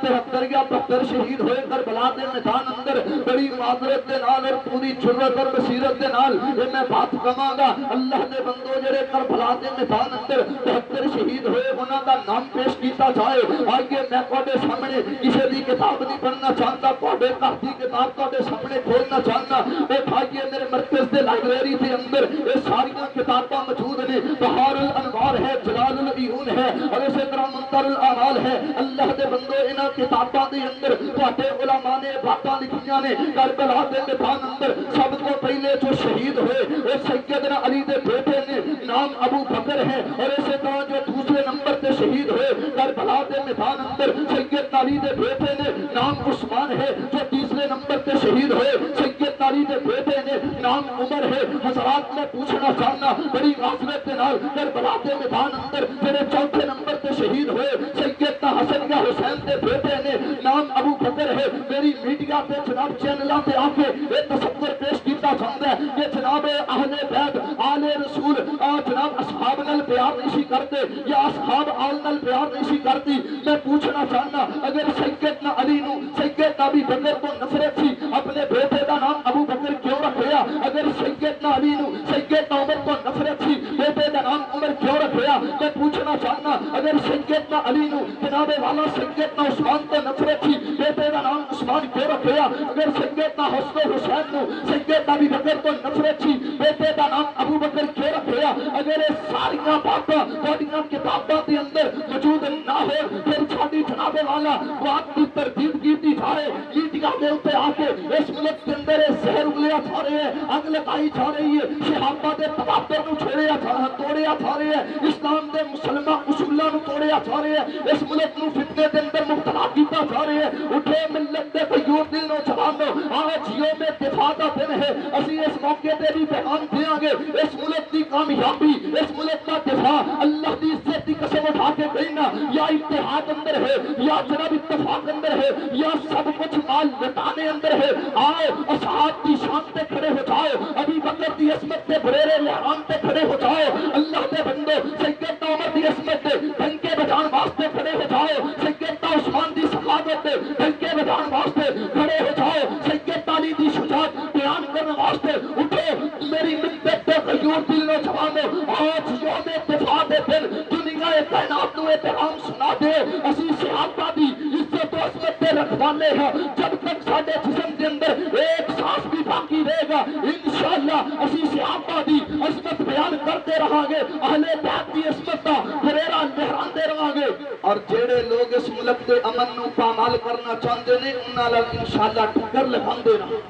73 یا 72 شہید ہوئے کربلا دے میدان اندر، بڑی معذرت دے نال اور پوری جرأت اور بصیرت دے نال یہ میں بات کہاں گا، اللہ دے بندو جڑے کربلا دے میدان اندر 73 شہید ہوئے انہاں دا نام پیش کیتا جائے۔ آئیے میں تواڈے سامنے کسی دی کتاب نہیں پڑھنا چاہتا، تواڈے گھر دی کتاب تواڈے سامنے کھولنا چاہتا۔ اے بھائیے میرے مرکز دے لائبریری دے اندر یہ ساریاں کتاباں موجود نے، بہار الانوار ہے، جلال العیون ہے، اور اسی طرح منتر الاعمال ہے۔ اللہ دے بندو انہاں کتاباں دے اندر تواڈے علماء نے باتاں لکھیاں نے۔ کربلا دے میدان اندر سب کو پہلے جو شہید ہوئے وہ سیدنا علی دے بیٹے نے، نام ابو بکر ہے، اور اسی طرح جو دوسرے نمبر تے شہید ہوئے کربلا دے میدان اندر سیدنا علی دے بیٹے نے، نام عثمان ہے، جو تیسرے نمبر تے شہید ہوئے سیدنا علی دے بیٹے نے، نام عمر ہے۔ حضرات میں پوچھنا چاہنا بڑی معذرت کے نال کربلا دے میدان اندر میرے چوتھے نمبر تے شہید ہوئے سیدنا حسن یا حسین دے بیٹے نے، نام ابو بکر ہے۔ میری میڈیا تے جناب چینلاں تے آ کے ایک تصور پیش کیتا جاندا ہے کہ جناب اہل بیت آل رسول جناب اصحاب نال پیار نہیں سی کرتے یا اصحاب آل نال پیار نہیں سی کرتی۔ میں پوچھنا چاہنا اگر سیدنا علی نو سیدنا ابی بکر تو نفرت سی، اپنے بیٹے دا نام ابو بکر کیوں رکھیا؟ اگر سیدنا علی نو سیدنا عمر تو نفرت سی، بیٹے دا نام عمر کیوں رکھیا؟ میں پوچھنا چاہنا اگر سیدنا علی نو جناب والا سیدنا عثمان تو نفرت سی، بیٹے دا نام عثمان کیوں رکھیا؟ اگر سیدنا حسن حسین نو سیدنا ابی بکر تو نفرت سی، بیٹے دا نام ابو بکر کیوں رکھیا؟ اگر یہ ساریاں باتاں تہاڈیاں کتاباں دے اندر موجود نہ ہو، پھر ساڈی جناب والا بات کی تردید کیتی جائے، میڈیا دے اوپر آ کے اس ملک کے اندر زہر اگلیا جا رہے ہیں، اگ لگائی جا رہی ہے، صحابہ دے تبادر نو توڑیا جا رہے ہیں، اسلام دے مسلمان اصولاں نو توڑیا جا رہے ہیں، اس ملک نو فتنے دے اندر مبتلا کیتا جا رہے ہیں۔ اٹھے ملت دے غیور دل نوجوانوں، آج یوم دفاع دا دن ہے، اسی اس موقع تے بھی پیغام دیاں گے، اس ملک دی کامیابی، اس ملک دا دفاع اللہ دی عزت دی قسم اٹھا کے کہنا، یا اتحاد اندر ہے یا جناب اتفاق اندر ہے یا سب کچھ مال لٹانے اندر ہے۔ آؤ اصحاب دی شان تے کھڑے ہو جاؤ، ابھی بکر دی عصمت تے بریرے لحرام تے کھڑے ہو جاؤ، اللہ دے بندو سیدنا عمر دی عصمت تے ڈنکے بجان واسطے کھڑے ہو جاؤ، سیدنا عثمان دی سخاوت تے ڈنکے بجان واسطے کھڑے ہو جاؤ، سیدنا علی دی شجاعت بیان کرنے واسطے اٹھو۔ میری ملت دے غیور دل نوجوانوں، آج یوم دفاع دے دن دنیا کائنات نو پیغام سنا دے، اسی صحابہ دی عزت و عصمت تے رکھ والے ہیں، جب تک ساڈے جسم کے اندر ایک سانس بھی باقی رہے گا انشاءاللہ اسی صحابہ دی عظمت بیان کرتے رہاں گے، اہل بیت دی عظمت دا پھریرا لہراندے رہاں گے، اور جڑے لوگ اس ملک دے امن نو پامال کرنا چاہتے ہیں انہاں نال انشاءاللہ ٹکر لگاندے رہاں۔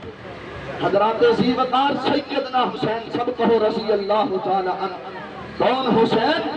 حضرات ذی وقار سیدنا حسین سب کہو رضی اللہ تعالی عنہ۔ کون حسین؟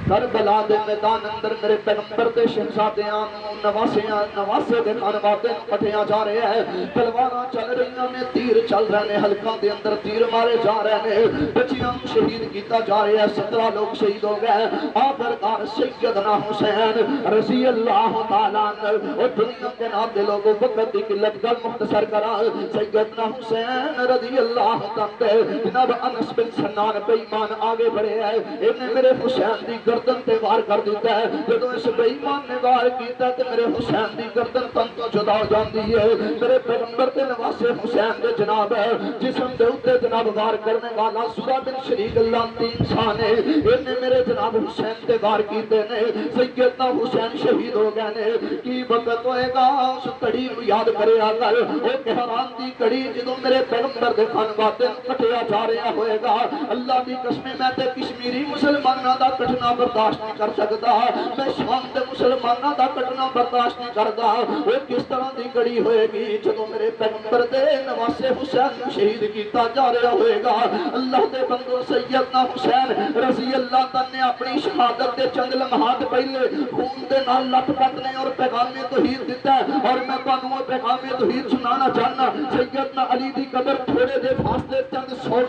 کربلا دے میدان اندر میرے پیغمبر دے شہزادیاں نواسے دے خانوادے کٹھیاں جا رہے ہیں، تلواراں چل رہی ہیں، تیر چل رہے ہیں، حلقاں دے اندر تیر مارے جا رہے ہیں، بچیاں شہید کیتا جا رہے ہیں، 17 لوگ شہید ہو گئے۔ آخرکار سیدنا حسین رضی اللہ تعالیٰ عنہ اور دنیا کے ناطے لوگوں وقت کی قلت گل مختصر کرا، سیدنا حسین رضی اللہ تعالیٰ جناب انس بن سنان بے ایمان آگے بڑھے ہیں، انہیں میرے حسین دی گردن تے وار کر دیتا ہے، جدو اس بے ایمان نے وار کیتا ہے تو میرے حسین دی گردن تن تو جدا ہو جاندی ہے، میرے پیغمبر دے نواسے حسین دے جناب ہے جسم دے اوتے جناب وار کرنے والا سورہ بن شریک اللہ دی انسان ہے، انہیں میرے جناب حسین تے وار کیتے نے، سیدنا حسین شہید ہو گئے نے۔ کی وقت ہوئے گا اس کڑی نو یاد کرے آگر، او کہران دی کڑی جدو میرے پیغمبر دے خانوادے کٹیا جا رہا ہوئے گا، اللہ دی قسمیں میں تے کشمیری مسلمانہ دا کٹنا برداشت نہیں کر سکتا، میں شام دے مسلمانہ دا کٹنا برداشت نہیں کرتا، وہ کس طرح دی کڑی ہوئے گی جدو میرے پیغمبر دے نواسے حسین شہید کیتا جا رہا ہوئے گا۔ اللہ دے بندو سیدنا حسین رضی اللہ تعالیٰ نے اپنی شہادت دے چند لمحات پہلے خون دے نال لٹ پٹنے اور پیغام توحید دیتا ہے، اور میں تانوں وہ پیغام توحید سنانا چاہنا۔ سیدنا علی دی قبر تھوڑے دے فاصلے چند 100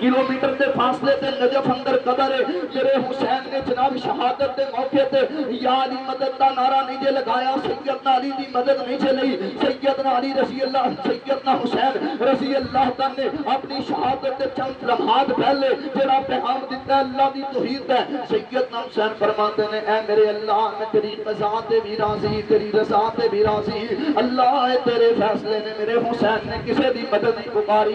کلومیٹر دے فاصلے تے نجف اندر قبر ہے، میرے حسین نے جناب شہادت دے موقع تے یا علی مدد دا نعرہ نہیں جے لگایا، سیدنا علی دی مدد نہیں جے لئی، سیدنا علی رضی اللہ سیدنا حسین رضی اللہ تعالیٰ نے اپنی شہادت دے چند لمحات پہلے جڑا پیغام دیتا ہے اللہ دی توحید ہے، سیدنا حسین فرماتے ہیں اے میرے اللہ میں تیری قضا تے بھی راضی، تیری رضا تے بھی راضی، اللہ ہے تیرے فیصلے نے میرے حسین نے کسے دی مدد نہیں پکاری۔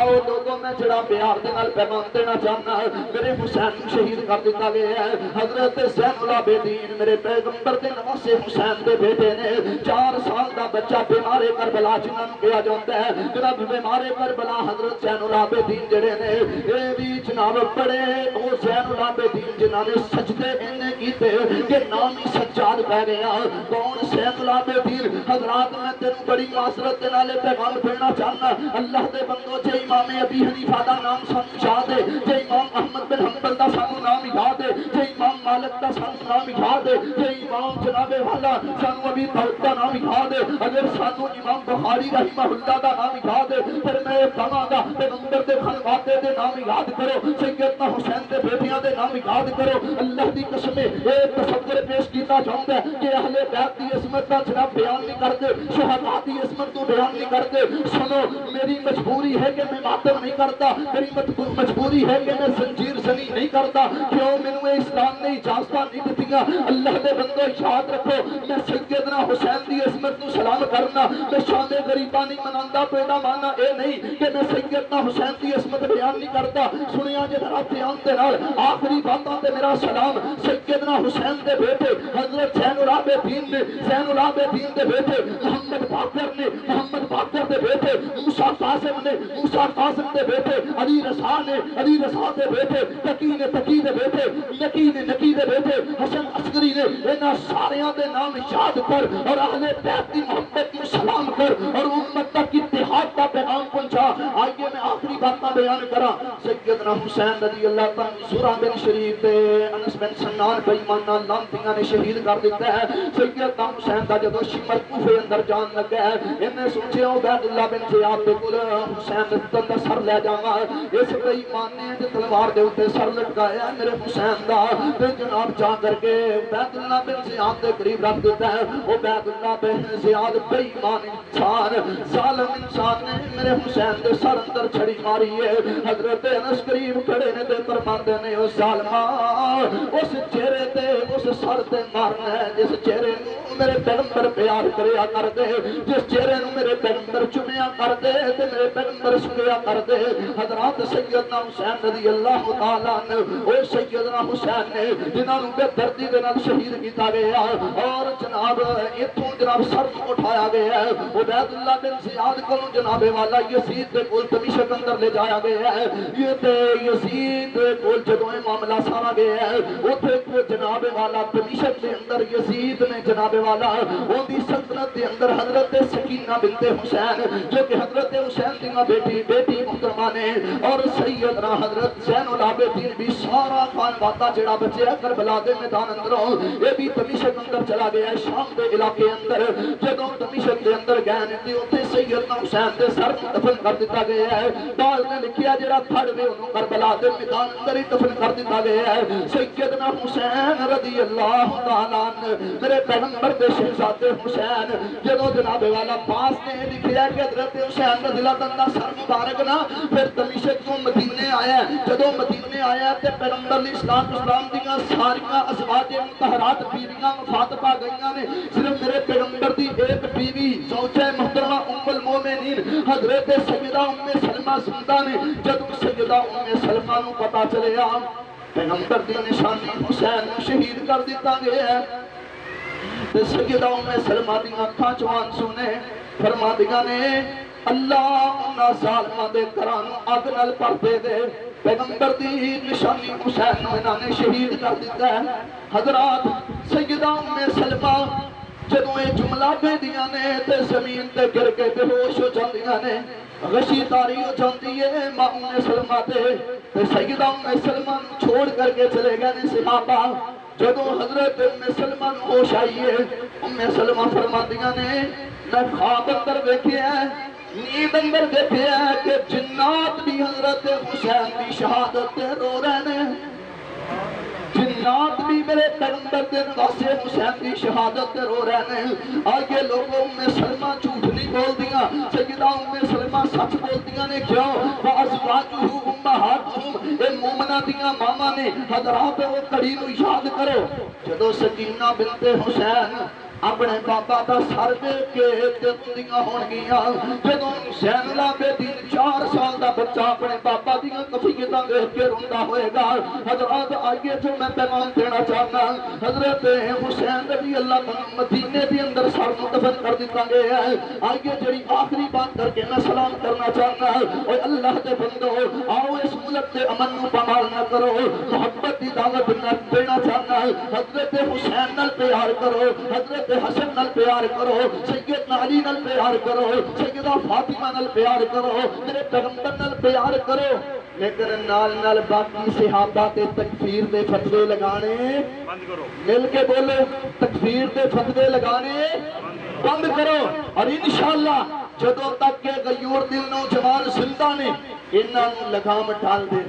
آؤ لوگوں میں جڑا پیار دے نال پیغام دینا چاہنا، میرے حسین شہید کر دیتا گیا ہے، حضرت زین العابدین میرے پیغمبر دے نواسے حسین دے بیٹے نے 4 سال دا بچہ بیمار کربلا جنہاں نوں کہا جاتا ہے، جناب بیمار کربلا حضرت زین العابدین جڑے نے اے بھی جناب پڑے او زین العابدین جنہاں نے سجدے انہیں کیتے کہ نام ہی سجاد پہ گیا۔ کون زین العابدین؟ حضرات میں تینوں بڑی معذرت دے نالے پیغام دینا چاہنا، اللہ دے بندو جے امام ابی حنیفہ دا نام سانوں یاد ہے، جے امام احمد بن حنبل دا سانوں نام یاد ہے، جے امام مالک دا سانوں نام یاد ہے، جے امام جناب والا سانوں ابھی داؤد دا نام یاد ہے، اگر سانوں امام بخاری رحمہ اللہ دا نام یاد ہے، پھر میں کہاں گا پیغمبر دے خانوادے دے نام یاد کرو، سیدنا حسین دے بیٹیاں دے نام یاد کرو۔ اللہ دی قسم ایک تصور پیش کیتا جاتا ہے کہ اہل بیت دی عظمت دا جناب بیان نہیں کرتے، شہداء دی عظمت تو بیان نہیں کرتے۔ سنو میری مجبوری ہے کہ میں ماتم نہیں کرتا، میری مجبوری ہے کہ میں زنجیر زنی نہیں کرتا، کیوں مینوں اسلام نے اجازت نہیں دتیاں۔ اللہ دے بندو یاد رکھو میں سیدنا حسین دی عظمت کو سلام کرنا، میں شان غریباں نہیں مناندا، پیدا مانا اے نہیں کہ میں سیدنا حسین دی عظمت بیان نہیں کرتا۔ سنیا جے ذرا دھیان دے نال آخری باتاں تے میرا سلام سیدنا حسین دے بیٹے حضرت زین العابدین نے، زین العابدین دے بیٹے محمد باقر نے، محمد باقر دے بیٹے موسیٰ قاسم نے، موسیٰ قاسم دے بیٹے علی رضا نے، علی رضا دے بیٹے تقی نے، تقی دے بیٹے نقی نے، نقی دے بیٹے حسن عسکری نے، انہاں ساریاں دے نام یاد کر اور اہل بیت دی محبت میں سلام کر اور امت تک اتحاد کا پیغام پہنچا۔ آئیے میں آخری باتاں بیان کرا۔ سیدنا حسین رضی اللہ تعالیٰ سورہ بن شریف تے انس بن سنان بے ایماناں لانتیاں نے شہید کر دیتا ہے۔ سیدنا حسین دا جدو شمر کوفے اندر جان لگا ہے، انہیں سوچے عبید اللہ بن زیاد دے کول حسین دا سر لے جاواں، اس بے ایمان نے تے تلوار دے اوتے سر لٹکایا میرے حسین دا، تے جناب جا کر کے عبید اللہ بن زیاد دے قریب رکھ دیتا ہے۔ عبید اللہ بن زیاد بے ایمان انسان ظالم انسان نے میرے حسین دے سر اندر چھڑی ماری ہے۔ حضرت انس قریب کھڑے نے تے فرماندے نے او ظالما اس چہرے تے اس سر تے مارنا ہے جس چہرے نو میرے پیغمبر پیار کریا کر دے جس چہرے نو میرے پیغمبر چومیا کر دے تے میرے پیغمبر سکیا کر دے حضرات سیدنا حسین رضی اللہ تعالیٰ عنہ او سیدنا حسین نے جنہاں نو بے دردی دے نال شہید کیتا گیا اور جناب ایتھوں جناب سر اٹھایا گیا ہے عبید اللہ بن زیاد کو جناب والا یزید دے کول دمشق اندر لے جایا گیا ہے یہ تے یزید دے کول جدوں معاملہ سارا گیا ہے اوتھے کو جناب والا دمشق دے اندر یزید نے جناب والا اون دی سلطنت دے اندر حضرت سکینہ بنت حسین جو کہ حضرت حسین دی بیٹی محترمہ نے اور سیدنا حضرت زین العابدین بھی سارا خان واتا جڑا بچے کربلا دے میدان اندروں یہ بھی دمشق اندر چلا گیا ہے شام دے علاقے اندر جدوں دمشق دے اندر گئے نے تے اوتھے سیدنا حسین دے سر دفن کر دتا گیا ہے دال نے لکھیا جڑا پھڑ وے اونوں کربلا دے میدان اندر ہی دفن کر دتا گیا ہے سیدنا حسین رضی اللہ تعالی عنہ میرے پیغمبر دے شہزادے حسین جدوں جناب والا پاس نے لکھیا کہ حضرت حسین رضی اللہ عنہ سر مبارک نا پھر دمشق تو مدینے آیا جدوں مدینے آیا تے پیغمبر اسلام دیاں ساریاں ازواج مطہرات بیویاں وفات پا گئیاں نے صرف میرے پیغمبر دی ایک بیوی زوجہ محترمہ ام المومنین حضرت سیدہ ام سلمہ زندہ نے جب سیدہ ام سلمہ نو پتا چلیا پیغمبر دی نشانی حسین شہید کر دیتا گیا ہے تے سیدہ ام سلمہ دی اکھاں چوں آنسو نے فرما دیا نے اللہ انہاں ظالماں دے گھراں نوں اگ نال بھر دے دے پیغمبر دی نشانی حسین نو انہاں نے شہید کر دیتا ہے حضرات سیدہ ام سلمہ جدوں یہ جملہ بھیجیاں نے تے زمین تے گر کے بے ہوش ہو جاندیاں نے غشی تاری ہو جاندی ہے ماں ام سلمہ تے سیدہ ام سلمہ چھوڑ کر کے چلے گئے نے صحابہ جدوں حضرت ام سلمہ ہوش آئی ہے ام سلمہ فرماندیاں نے میں خواب اندر دیکھیا ہے نیند اندر دیکھیا ہے کہ جنات بھی حضرت حسین کی شہادت رو رہے ہیں جنات بھی میرے پیغمبر کے نواسے حسین کی شہادت رو رہے ہیں آگے لوگوں ام سلمہ جھوٹ نہیں بول دیا سیدہ ام سلمہ سچ بول دیا نے کیوں وَأَزْوَاجُهُ أُمَّهَاتُهُمْ اے مومنہ دیا ماما نے حضرات وہ کڑی نو یاد کرو جدو سکینہ بنت حسین اپنے بابا دا سر دے کے دندیاں ہون گیاں جدوں حسین العابدین 4 سال دا بچہ اپنے بابا دیاں کفیتاں دیکھ کے روندا ہوئے گا حضرات آئیے جو میں پیغام دینا چاہنا حضرت حسین رضی اللہ عنہ مدینے دے اندر سر نو دفن کر دیتا گیا ہے آئیے جڑی آخری بات کر کے میں سلام کرنا چاہنا اوے اللہ دے بندو آؤ اس ملک دے امن نو پامال نہ کرو محبت دی دعوت دینا چاہنا حضرت حسین نال پیار کرو حضرت حسن نال پیار کرو سیدنا علی نال پیار کرو سیدہ فاطمہ نال پیار کرو میرے پیغمبر نال پیار کرو لیکن نال باقی صحابہ تے تکفیر دے فتوے لگانے مل کے بولو تکفیر دے فتوے لگانے بند کرو اور انشاءاللہ جدوں تک کہ غیور دل نوجوان زندہ نے انہاں نوں لگام ڈال دے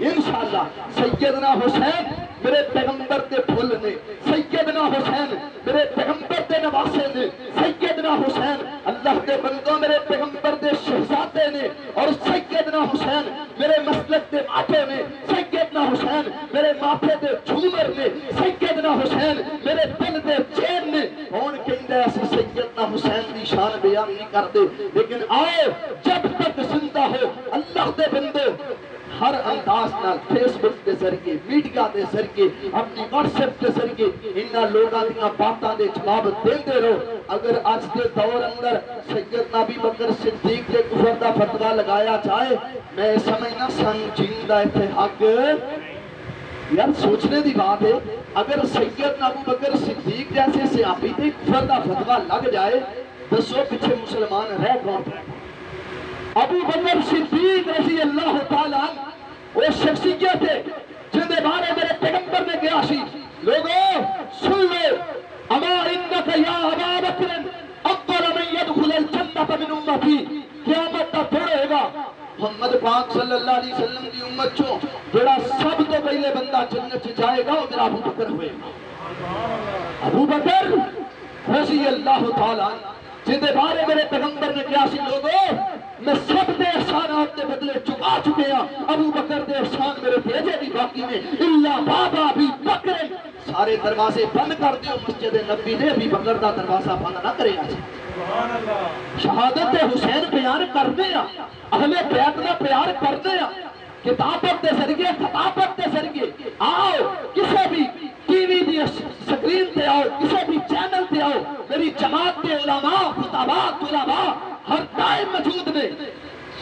انشاءاللہ سیدنا حسین میرے پیغمبر دے پھول نے سیدنا حسین میرے پیغمبر دے نواسے نے سیدنا حسین اللہ دے بندوں میرے پیغمبر دے شہزادے نے اور سیدنا حسین میرے مسلک دے ماپے نے سیدنا حسین میرے ماپے دے جھومر نے سیدنا حسین میرے دل دے چین نے کون کہندا ہے سیدنا حسین دی شان بیان نہیں کرتے لیکن آؤ جب تک زندہ ہو اللہ دے بندے ہر انداز نال فیس بک دے ذریعے میڈیا دے ذریعے اپنی واٹس ایپ دے ذریعے انہاں لوگاں دیاں باتاں دے جواب دیندے رہو اگر آج دے دور اندر سیدنا ابو بکر صدیق دے کفر دا فتویٰ لگایا جائے میں سمجھنا سن جیندہ اتحاق یار سوچنے دی بات ہے اگر سیدنا ابو بکر صدیق جیسے صحابی دے کفر دا فتویٰ لگ جائے دسو پیچھے مسلمان رہ کون ابو بکر صدیق رضی اللہ تعالیٰ وہ شخصیت ہے جن دے بارے میرے پیغمبر نے کہا سی لوگوں سن لو اما انک یا ابا بکر اول من يدخل الجنة من امتی قیامت کا دور ہوگا محمد پاک صلی اللہ علیہ وسلم کی امت چوں جڑا سب تو پہلے بندہ جنت جائے گا وہ میرا ابو بکر ہوئے گا ابو بکر رضی اللہ تعالیٰ جن دے بارے میرے پیغمبر نے کہا سی لوگوں میں سب دے احسانات دے بدلے چکا چکے ہیں ابو بکر دے احسان میرے بھیجے بھی باقی میں اللہ بابا ابی بکر سارے دروازے بند کر دیو مسجد نبی نے ابھی بکر دا دروازہ بند نہ کرے شہادت حسین بیان کر دیا اہل بیت دا پیار کر دیا کتابت دے ذریعے خطابت دے ذریعے آؤ کسے بھی ٹی وی دی سکرین تے آؤ کسے بھی چینل تے آؤ میری جماعت کے علماء خطابات طلباء ہر ٹائم موجود نے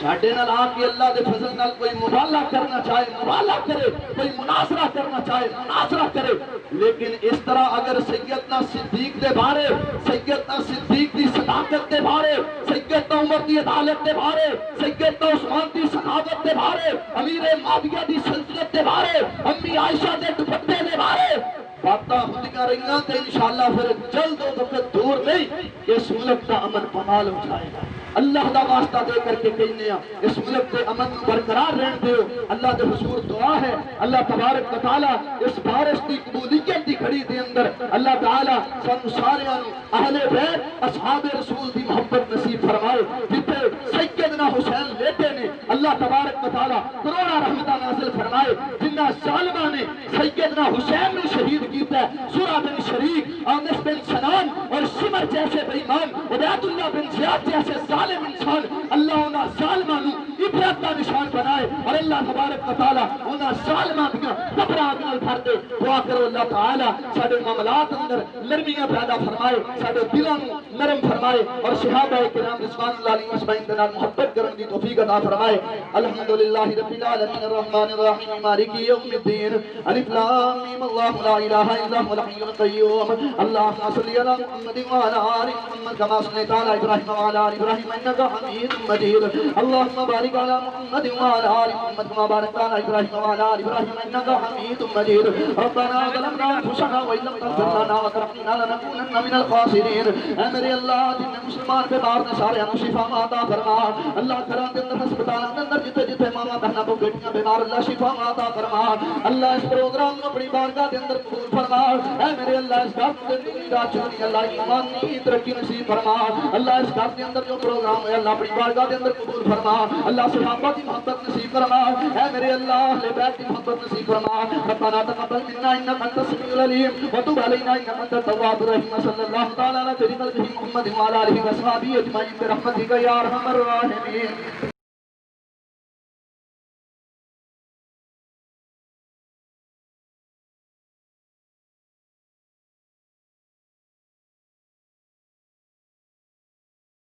ساڑھے نال آکے اللہ دے فضل نال کوئی مبالغہ کرنا چاہے مبالغہ کرے کوئی مناظرہ کرنا چاہے مناظرہ کرے لیکن اس طرح اگر سیدنا صدیق دے بارے سیدنا صدیق دی صداقت دے بارے سیدنا عمر دی عدالت دے بارے سیدنا عثمان دی سخاوت دے بارے امیر معاویہ دی سلطنت دے بارے امی عائشہ دے دوپٹے دے بارے باتاں ہوندیاں رہیاں تے انشاءاللہ پھر جلد و وقت دور نہیں اس ملک دا امن پامال ہو جائے گا اللہ دا واسطہ دے کر کے کہنے ہیں اس ملک دے امن برقرار رہن دیو اللہ دے حضور دعا ہے اللہ تبارک و تعالی اس بارش کی قبولیت دی گھڑی دے اندر اللہ تعالی سن سارے اہل بیت اصحاب رسول دی محبت نصیب فرمائے جتے سیدنا حسین لیتے نے اللہ تبارک و تعالی کروڑا رحمتہ نازل فرمائے جنہ ظالمہ نے سیدنا حسین نے شہید کیتا ہے سورہ بن شریک آنس بن سنان اور شمر جیسے بیمان عبید اللہ بن زیاد جیسے ظالم انسان اللہ انہا ظالمانو عبرت کا نشان بنائے اور اللہ تبارک و تعالی انہا ظالمان دیا قبرہ اگنال بھر دے دعا کرو اللہ تعالی ساڑھے معاملات اندر نرمیاں پیدا فرمائے ساڑھے دلان نرم فرمائے اور صحابہ کرام رضوان اللہ علیہ مجمعین دنال محبت کرن دی توفیق عطا فرمائے الحمدللہ رب العالمین الرحمن الرحیم مالک یوم الدین الف لام میم اللہ لا الہ الا هو الحی القیوم اللہم صلی علی محمد وعلی آل محمد کما صلیت علی ابراہیم وعلی آل ابراہیم انکا حمید مجید اللہم بارک علی محمد وعلی آل محمد کما بارکت علی ابراہیم وعلی آل ابراہیم انکا حمید مجید ربنا ظلمنا انفسنا وان لم تغفر لنا وترحمنا لنکونن من الخاسرین اے میرے اللہ جن مسلمان پہ بار نے سارے انو شفا عطا فرما اللہ کرام دے اندر ہسپتالوں دے اندر جتے جتے ماما بہنا کو بیٹیاں بیمار اللہ شفا عطا فرما اللہ اس پروگرام کو اپنی بارگاہ دے اندر قبول فرما اے میرے اللہ اس گھر دے اندر دا چوری اللہ ایمانی ترقی نصیب فرما اللہ اس گھر دے اندر جو پروگرام ہے اللہ اپنی بارگاہ دے اندر قبول فرما اللہ صحابہ کی محبت نصیب فرما اے میرے اللہ اہل بیت کی محبت نصیب فرما ربنا تقبل منا انک انت السمیع العلیم وتب علینا انک انت التواب الرحیم صلی اللہ تعالی علی سیدنا محمد وعلی آلہ وصحبہ اجمعین برحمتک یا ارحم الراحمین